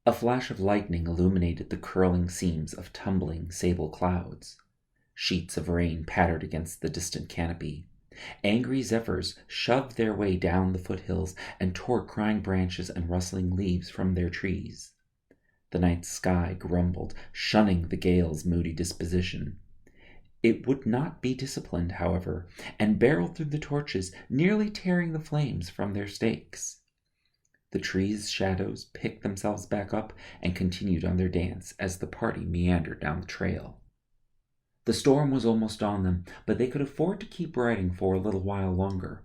A flash of lightning illuminated the curling seams of tumbling sable clouds. Sheets of rain pattered against the distant canopy. Angry zephyrs shoved their way down the foothills and tore crying branches and rustling leaves from their trees. The night sky grumbled, shunning the gale's moody disposition. It would not be disciplined, however, and barreled through the torches, nearly tearing the flames from their stakes. The trees' shadows picked themselves back up and continued on their dance as the party meandered down the trail. The storm was almost on them, but they could afford to keep riding for a little while longer.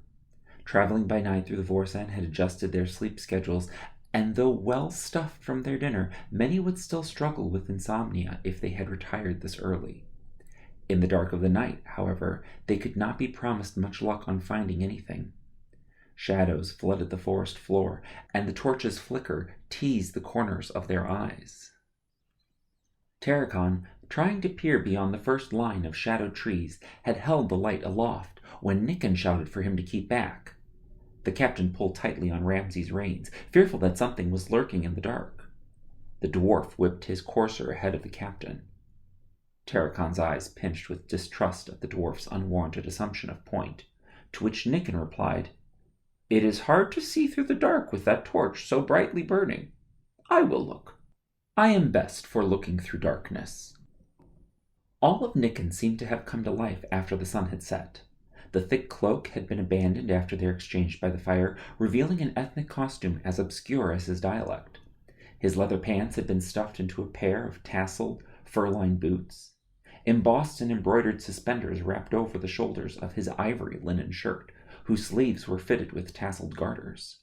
Traveling by night through the Vorsan had adjusted their sleep schedules, and though well stuffed from their dinner, many would still struggle with insomnia if they had retired this early. In the dark of the night, however, they could not be promised much luck on finding anything. Shadows flooded the forest floor, and the torch's flicker teased the corners of their eyes. Terracon, trying to peer beyond the first line of shadowed trees, had held the light aloft when Nicken shouted for him to keep back. The captain pulled tightly on Ramsay's reins, fearful that something was lurking in the dark. The dwarf whipped his courser ahead of the captain. Terracon's eyes pinched with distrust at the dwarf's unwarranted assumption of point, to which Nicken replied, "It is hard to see through the dark with that torch so brightly burning. I will look. I am best for looking through darkness." All of Nicken seemed to have come to life after the sun had set. The thick cloak had been abandoned after their exchange by the fire, revealing an ethnic costume as obscure as his dialect. His leather pants had been stuffed into a pair of tasseled, fur-lined boots. Embossed and embroidered suspenders wrapped over the shoulders of his ivory linen shirt, whose sleeves were fitted with tasseled garters.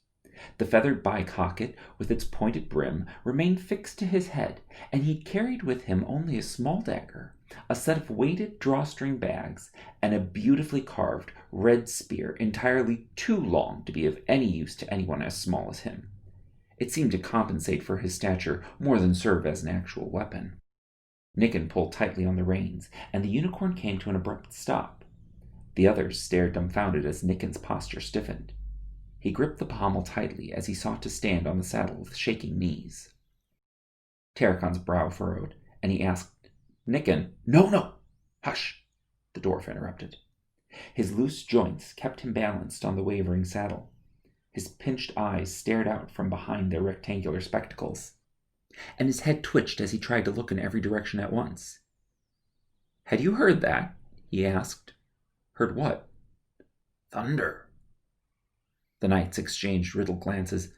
The feathered bike-hocket, with its pointed brim, remained fixed to his head, and he carried with him only a small dagger, a set of weighted drawstring bags, and a beautifully carved red spear entirely too long to be of any use to anyone as small as him. It seemed to compensate for his stature more than serve as an actual weapon. Nicken pulled tightly on the reins, and the unicorn came to an abrupt stop. The others stared dumbfounded as Nicken's posture stiffened. He gripped the pommel tightly as he sought to stand on the saddle with shaking knees. Terracon's brow furrowed, and he asked, "Nicken, no! Hush!" the dwarf interrupted. His loose joints kept him balanced on the wavering saddle. His pinched eyes stared out from behind their rectangular spectacles, and his head twitched as he tried to look in every direction at once. "Had you heard that?" he asked. "Heard what?" "Thunder." The knights exchanged riddled glances.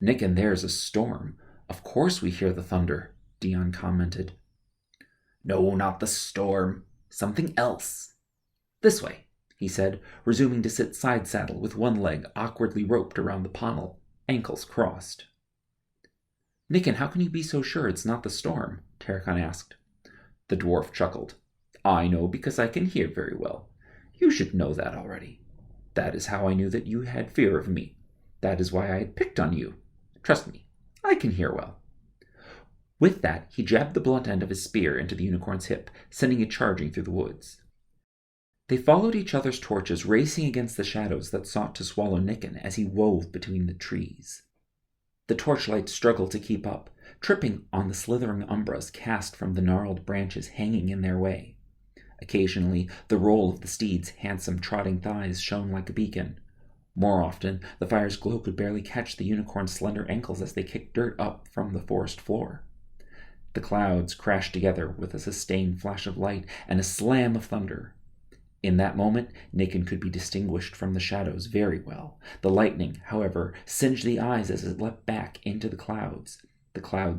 "Nicken, there's a storm. Of course we hear the thunder," Dion commented. "No, not the storm. Something else. This way," he said, resuming to sit side-saddle with one leg awkwardly roped around the pommel, ankles crossed. "Nicken, how can you be so sure it's not the storm?" Terracon asked. The dwarf chuckled. "I know because I can hear very well. You should know that already. That is how I knew that you had fear of me. That is why I had picked on you. Trust me, I can hear well." With that, he jabbed the blunt end of his spear into the unicorn's hip, sending it charging through the woods. They followed each other's torches, racing against the shadows that sought to swallow Nicken as he wove between the trees. The torchlight struggled to keep up, tripping on the slithering umbras cast from the gnarled branches hanging in their way. Occasionally, the roll of the steed's handsome trotting thighs shone like a beacon. More often, the fire's glow could barely catch the unicorn's slender ankles as they kicked dirt up from the forest floor. The clouds crashed together with a sustained flash of light and a slam of thunder. In that moment, Nicken could be distinguished from the shadows very well. The lightning, however, singed the eyes as it leapt back into the clouds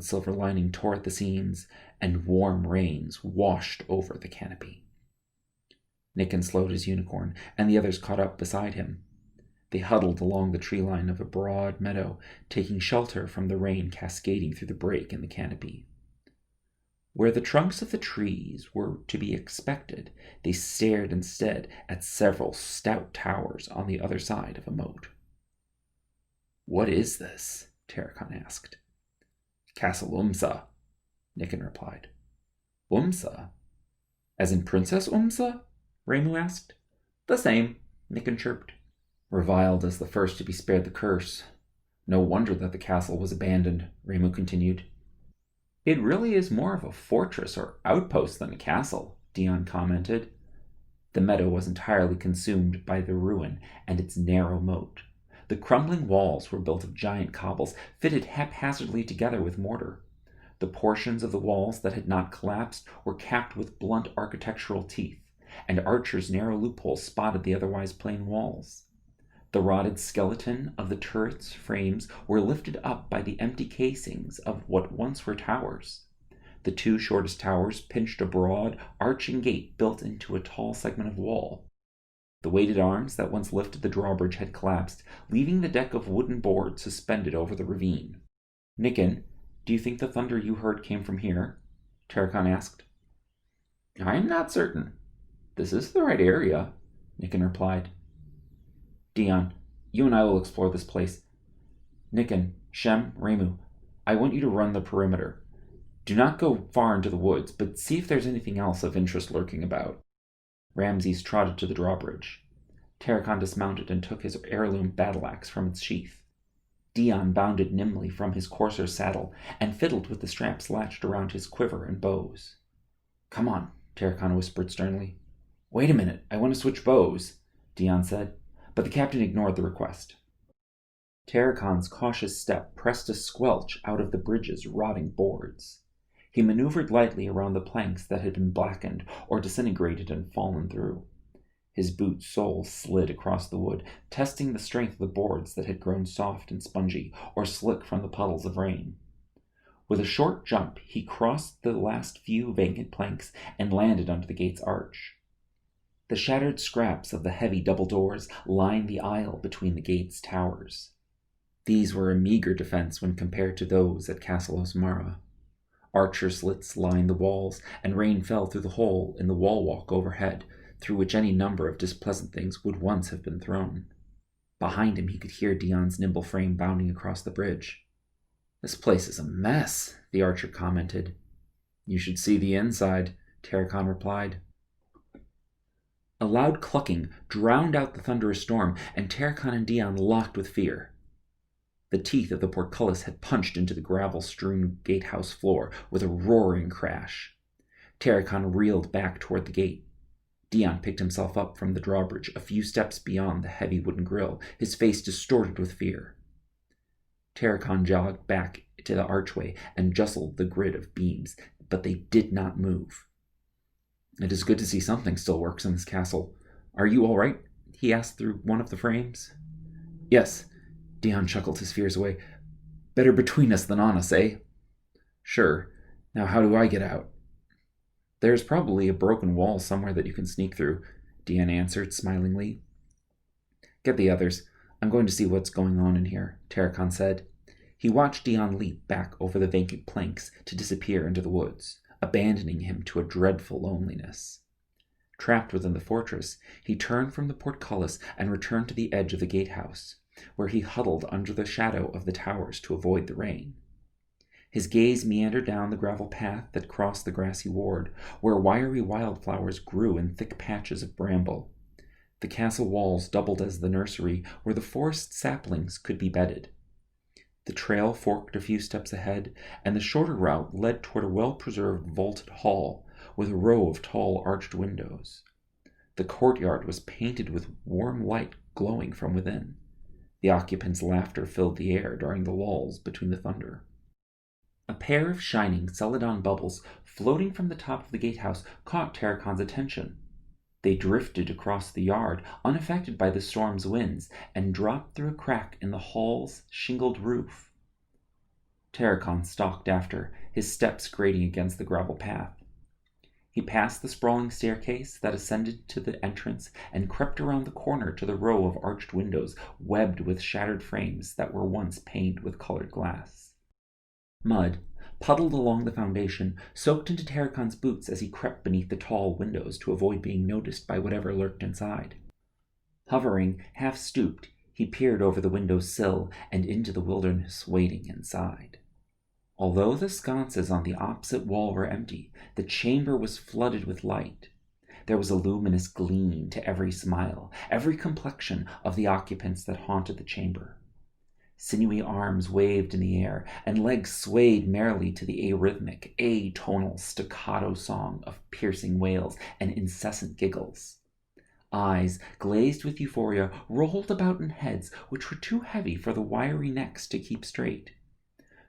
silver lining tore at the seams, and warm rains washed over the canopy. Nicken slowed his unicorn, and the others caught up beside him. They huddled along the tree line of a broad meadow, taking shelter from the rain cascading through the break in the canopy. Where the trunks of the trees were to be expected, they stared instead at several stout towers on the other side of a moat. "What is this?" Terracon asked. "Castle Umsa," Nicken replied. "Umsa? As in Princess Umsa?" Ramu asked. "The same," Nicken chirped. "Reviled as the first to be spared the curse. No wonder that the castle was abandoned," Ramu continued. It really is more of a fortress or outpost than a castle, Dion commented. The meadow was entirely consumed by the ruin and its narrow moat. The crumbling walls were built of giant cobbles, fitted haphazardly together with mortar. The portions of the walls that had not collapsed were capped with blunt architectural teeth, and archers' narrow loopholes spotted the otherwise plain walls. The rotted skeleton of the turrets' frames were lifted up by the empty casings of what once were towers. The two shortest towers pinched a broad, arching gate built into a tall segment of wall. The weighted arms that once lifted the drawbridge had collapsed, leaving the deck of wooden boards suspended over the ravine. "Nicken, do you think the thunder you heard came from here?" Tarakan asked. "I am not certain. This is the right area," Nicken replied. "Dion, you and I will explore this place. Nicken, Shem, Ramu, I want you to run the perimeter. Do not go far into the woods, but see if there's anything else of interest lurking about." Ramses trotted to the drawbridge. Tarakan dismounted and took his heirloom battle-axe from its sheath. Dion bounded nimbly from his courser's saddle and fiddled with the straps latched around his quiver and bows. "Come on," Tarakan whispered sternly. "Wait a minute, I want to switch bows," Dion said, but the captain ignored the request. Tarakan's cautious step pressed a squelch out of the bridge's rotting boards. He maneuvered lightly around the planks that had been blackened or disintegrated and fallen through. His boot sole slid across the wood, testing the strength of the boards that had grown soft and spongy or slick from the puddles of rain. With a short jump, he crossed the last few vacant planks and landed under the gate's arch. The shattered scraps of the heavy double doors lined the aisle between the gate's towers. These were a meager defense when compared to those at Castle Osmara. Archer slits lined the walls, and rain fell through the hole in the wall-walk overhead, through which any number of displeasant things would once have been thrown. Behind him he could hear Dion's nimble frame bounding across the bridge. "This place is a mess," the archer commented. "You should see the inside," Tarakan replied. A loud clucking drowned out the thunderous storm, and Tarakan and Dion locked with fear. The teeth of the portcullis had punched into the gravel-strewn gatehouse floor with a roaring crash. Tarakan reeled back toward the gate. Dion picked himself up from the drawbridge a few steps beyond the heavy wooden grill, his face distorted with fear. Tarakan jogged back to the archway and jostled the grid of beams, but they did not move. "It is good to see something still works in this castle. Are you all right?" he asked through one of the frames. "Yes." Dion chuckled his fears away. "Better between us than on us, eh?" "Sure. Now how do I get out?" "There's probably a broken wall somewhere that you can sneak through," Dion answered smilingly. "Get the others. I'm going to see what's going on in here," Tarakan said. He watched Dion leap back over the vacant planks to disappear into the woods, abandoning him to a dreadful loneliness. Trapped within the fortress, he turned from the portcullis and returned to the edge of the gatehouse, where he huddled under the shadow of the towers to avoid the rain. His gaze meandered down the gravel path that crossed the grassy ward, where wiry wildflowers grew in thick patches of bramble. The castle walls doubled as the nursery where the forest saplings could be bedded. The trail forked a few steps ahead, and the shorter route led toward a well-preserved vaulted hall with a row of tall arched windows. The courtyard was painted with warm light glowing from within. The occupants' laughter filled the air during the lulls between the thunder. A pair of shining celadon bubbles floating from the top of the gatehouse caught Tarakan's attention. They drifted across the yard, unaffected by the storm's winds, and dropped through a crack in the hall's shingled roof. Tarakan stalked after, his steps grating against the gravel path. He passed the sprawling staircase that ascended to the entrance and crept around the corner to the row of arched windows webbed with shattered frames that were once paned with colored glass. Mud, puddled along the foundation, soaked into Tarakan's boots as he crept beneath the tall windows to avoid being noticed by whatever lurked inside. Hovering, half-stooped, he peered over the window's sill and into the wilderness waiting inside. Although the sconces on the opposite wall were empty, the chamber was flooded with light. There was a luminous gleam to every smile, every complexion of the occupants that haunted the chamber. Sinewy arms waved in the air, and legs swayed merrily to the arrhythmic, atonal, staccato song of piercing wails and incessant giggles. Eyes, glazed with euphoria, rolled about in heads which were too heavy for the wiry necks to keep straight.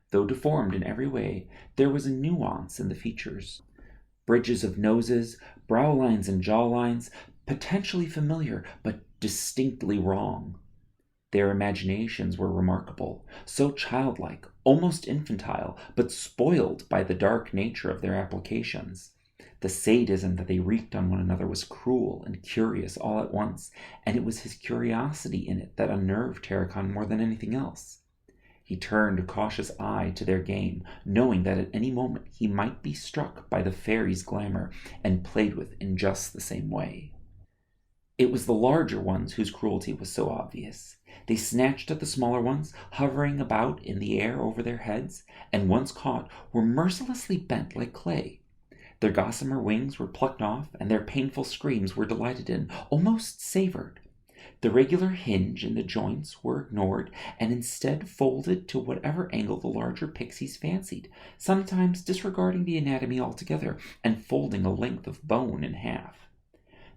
Though deformed in every way, there was a nuance in the features. Bridges of noses, brow lines and jaw lines, potentially familiar but distinctly wrong. Their imaginations were remarkable, so childlike, almost infantile, but spoiled by the dark nature of their applications. The sadism that they wreaked on one another was cruel and curious all at once, and it was his curiosity in it that unnerved Tarikon more than anything else. He turned a cautious eye to their game, knowing that at any moment he might be struck by the fairy's glamour and played with in just the same way. It was the larger ones whose cruelty was so obvious. They snatched at the smaller ones, hovering about in the air over their heads, and once caught, were mercilessly bent like clay. Their gossamer wings were plucked off, and their painful screams were delighted in, almost savored. The regular hinge in the joints were ignored, and instead folded to whatever angle the larger pixies fancied, sometimes disregarding the anatomy altogether, and folding a length of bone in half.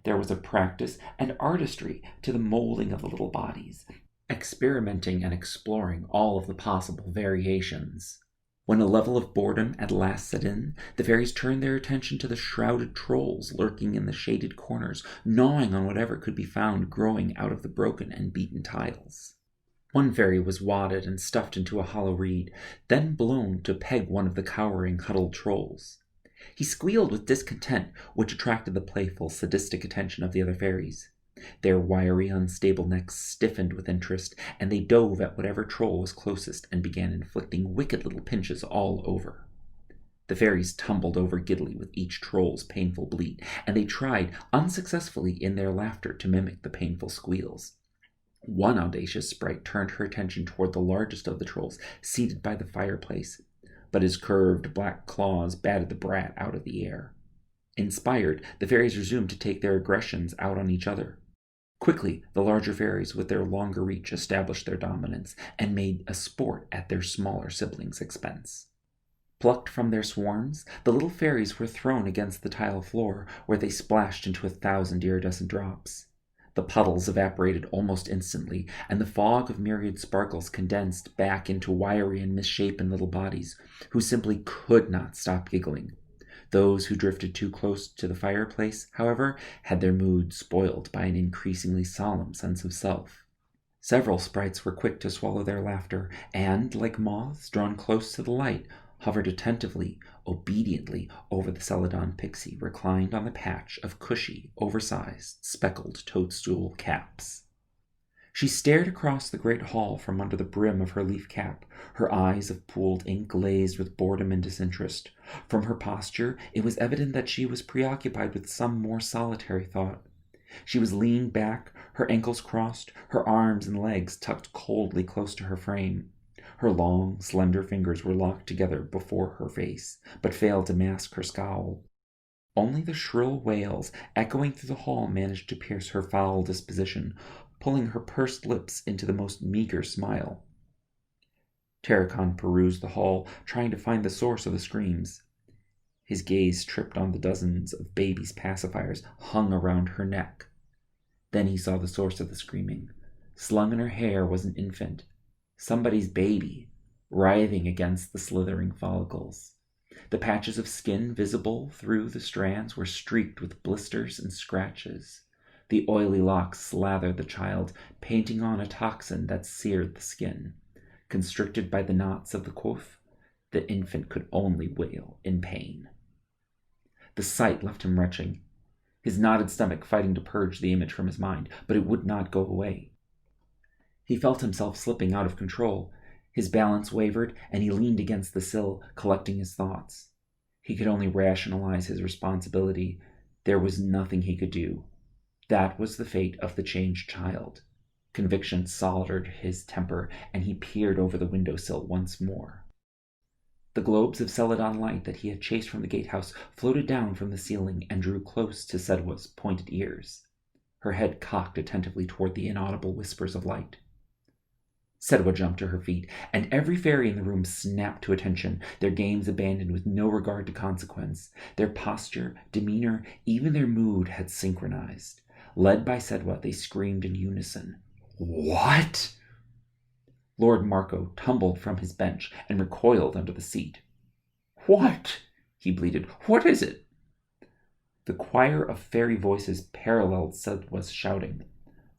There was a practice and artistry to the molding of the little bodies, experimenting and exploring all of the possible variations. When a level of boredom at last set in, the fairies turned their attention to the shrouded trolls lurking in the shaded corners, gnawing on whatever could be found growing out of the broken and beaten tiles. One fairy was wadded and stuffed into a hollow reed, then blown to peg one of the cowering, huddled trolls. He squealed with discontent, which attracted the playful, sadistic attention of the other fairies. Their wiry, unstable necks stiffened with interest, and they dove at whatever troll was closest and began inflicting wicked little pinches all over. The fairies tumbled over giddily with each troll's painful bleat, and they tried, unsuccessfully in their laughter, to mimic the painful squeals. One audacious sprite turned her attention toward the largest of the trolls, seated by the fireplace, but his curved black claws batted the brat out of the air. Inspired, the fairies resumed to take their aggressions out on each other. Quickly, the larger fairies, with their longer reach, established their dominance, and made a sport at their smaller siblings' expense. Plucked from their swarms, the little fairies were thrown against the tile floor, where they splashed into 1,000 iridescent drops. The puddles evaporated almost instantly, and the fog of myriad sparkles condensed back into wiry and misshapen little bodies, who simply could not stop giggling. Those who drifted too close to the fireplace, however, had their mood spoiled by an increasingly solemn sense of self. Several sprites were quick to swallow their laughter, and, like moths drawn close to the light, hovered attentively, obediently over the Celadon pixie reclined on the patch of cushy, oversized, speckled toadstool caps. She stared across the great hall from under the brim of her leaf cap, her eyes of pooled ink glazed with boredom and disinterest. From her posture, it was evident that she was preoccupied with some more solitary thought. She was leaned back, her ankles crossed, her arms and legs tucked coldly close to her frame. Her long, slender fingers were locked together before her face, but failed to mask her scowl. Only the shrill wails echoing through the hall managed to pierce her foul disposition, pulling her pursed lips into the most meager smile. Tarikon perused the hall, trying to find the source of the screams. His gaze tripped on the dozens of babies' pacifiers hung around her neck. Then he saw the source of the screaming. Slung in her hair was an infant, somebody's baby, writhing against the slithering follicles. The patches of skin visible through the strands were streaked with blisters and scratches. The oily locks slathered the child, painting on a toxin that seared the skin. Constricted by the knots of the coif, the infant could only wail in pain. The sight left him retching, his knotted stomach fighting to purge the image from his mind, but it would not go away. He felt himself slipping out of control. His balance wavered, and he leaned against the sill, collecting his thoughts. He could only rationalize his responsibility. There was nothing he could do. That was the fate of the changed child. Conviction soldered his temper, and he peered over the windowsill once more. The globes of celadon light that he had chased from the gatehouse floated down from the ceiling and drew close to Sedwa's pointed ears. Her head cocked attentively toward the inaudible whispers of light. Sedwa jumped to her feet, and every fairy in the room snapped to attention, their games abandoned with no regard to consequence. Their posture, demeanor, even their mood had synchronized. Led by Sedwa, they screamed in unison, "What?" Lord Marco tumbled from his bench and recoiled under the seat. "What?" he bleated. "What is it?" The choir of fairy voices paralleled Sedwa's shouting.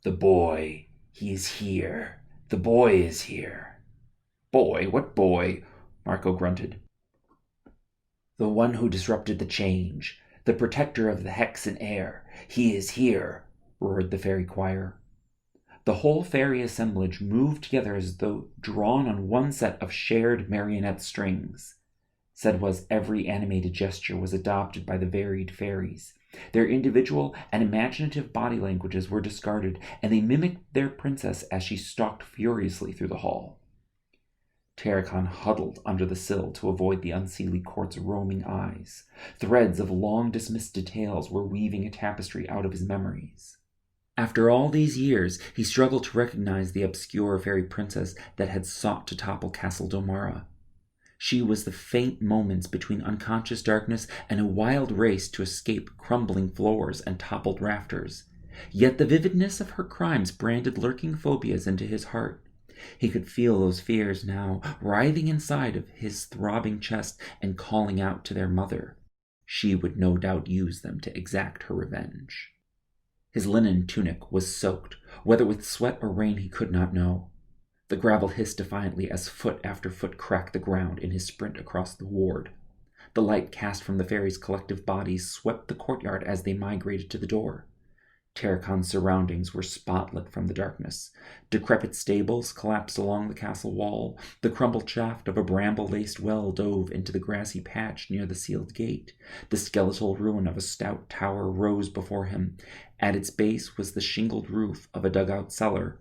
"The boy, he is here. The boy is here." "Boy? What boy?" Marco grunted. "The one who disrupted the change, the protector of the Hexen air. He is here," roared the fairy choir. The whole fairy assemblage moved together as though drawn on one set of shared marionette strings. Sedwa's every animated gesture was adopted by the varied fairies. Their individual and imaginative body languages were discarded, and they mimicked their princess as she stalked furiously through the hall. Terracon huddled under the sill to avoid the unseelie court's roaming eyes. Threads of long-dismissed details were weaving a tapestry out of his memories. After all these years, he struggled to recognize the obscure fairy princess that had sought to topple Castle Domara. She was the faint moments between unconscious darkness and a wild race to escape crumbling floors and toppled rafters. Yet the vividness of her crimes branded lurking phobias into his heart. He could feel those fears now, writhing inside of his throbbing chest and calling out to their mother. She would no doubt use them to exact her revenge. His linen tunic was soaked, whether with sweat or rain he could not know. The gravel hissed defiantly as foot after foot cracked the ground in his sprint across the ward. The light cast from the fairies' collective bodies swept the courtyard as they migrated to the door. Terracon's surroundings were spotlit from the darkness. Decrepit stables collapsed along the castle wall. The crumbled shaft of a bramble-laced well dove into the grassy patch near the sealed gate. The skeletal ruin of a stout tower rose before him. At its base was the shingled roof of a dugout cellar.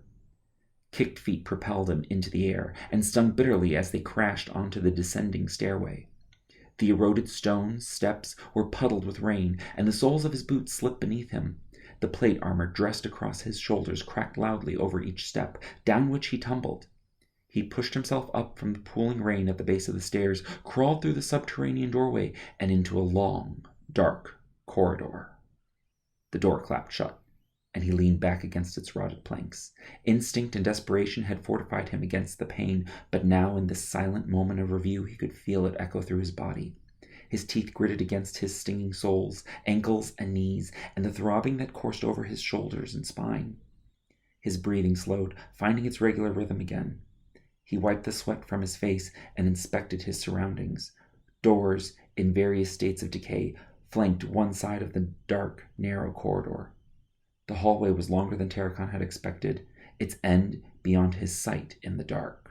Kicked feet propelled him into the air and stung bitterly as they crashed onto the descending stairway. The eroded stones, steps, were puddled with rain, and the soles of his boots slipped beneath him. The plate armor dressed across his shoulders cracked loudly over each step, down which he tumbled. He pushed himself up from the pooling rain at the base of the stairs, crawled through the subterranean doorway, and into a long, dark corridor. The door clapped shut, and he leaned back against its rotted planks. Instinct and desperation had fortified him against the pain, but now in this silent moment of review he could feel it echo through his body. His teeth gritted against his stinging soles, ankles, and knees, and the throbbing that coursed over his shoulders and spine. His breathing slowed, finding its regular rhythm again. He wiped the sweat from his face and inspected his surroundings. Doors, in various states of decay, flanked one side of the dark, narrow corridor. The hallway was longer than Terracon had expected, its end beyond his sight in the dark.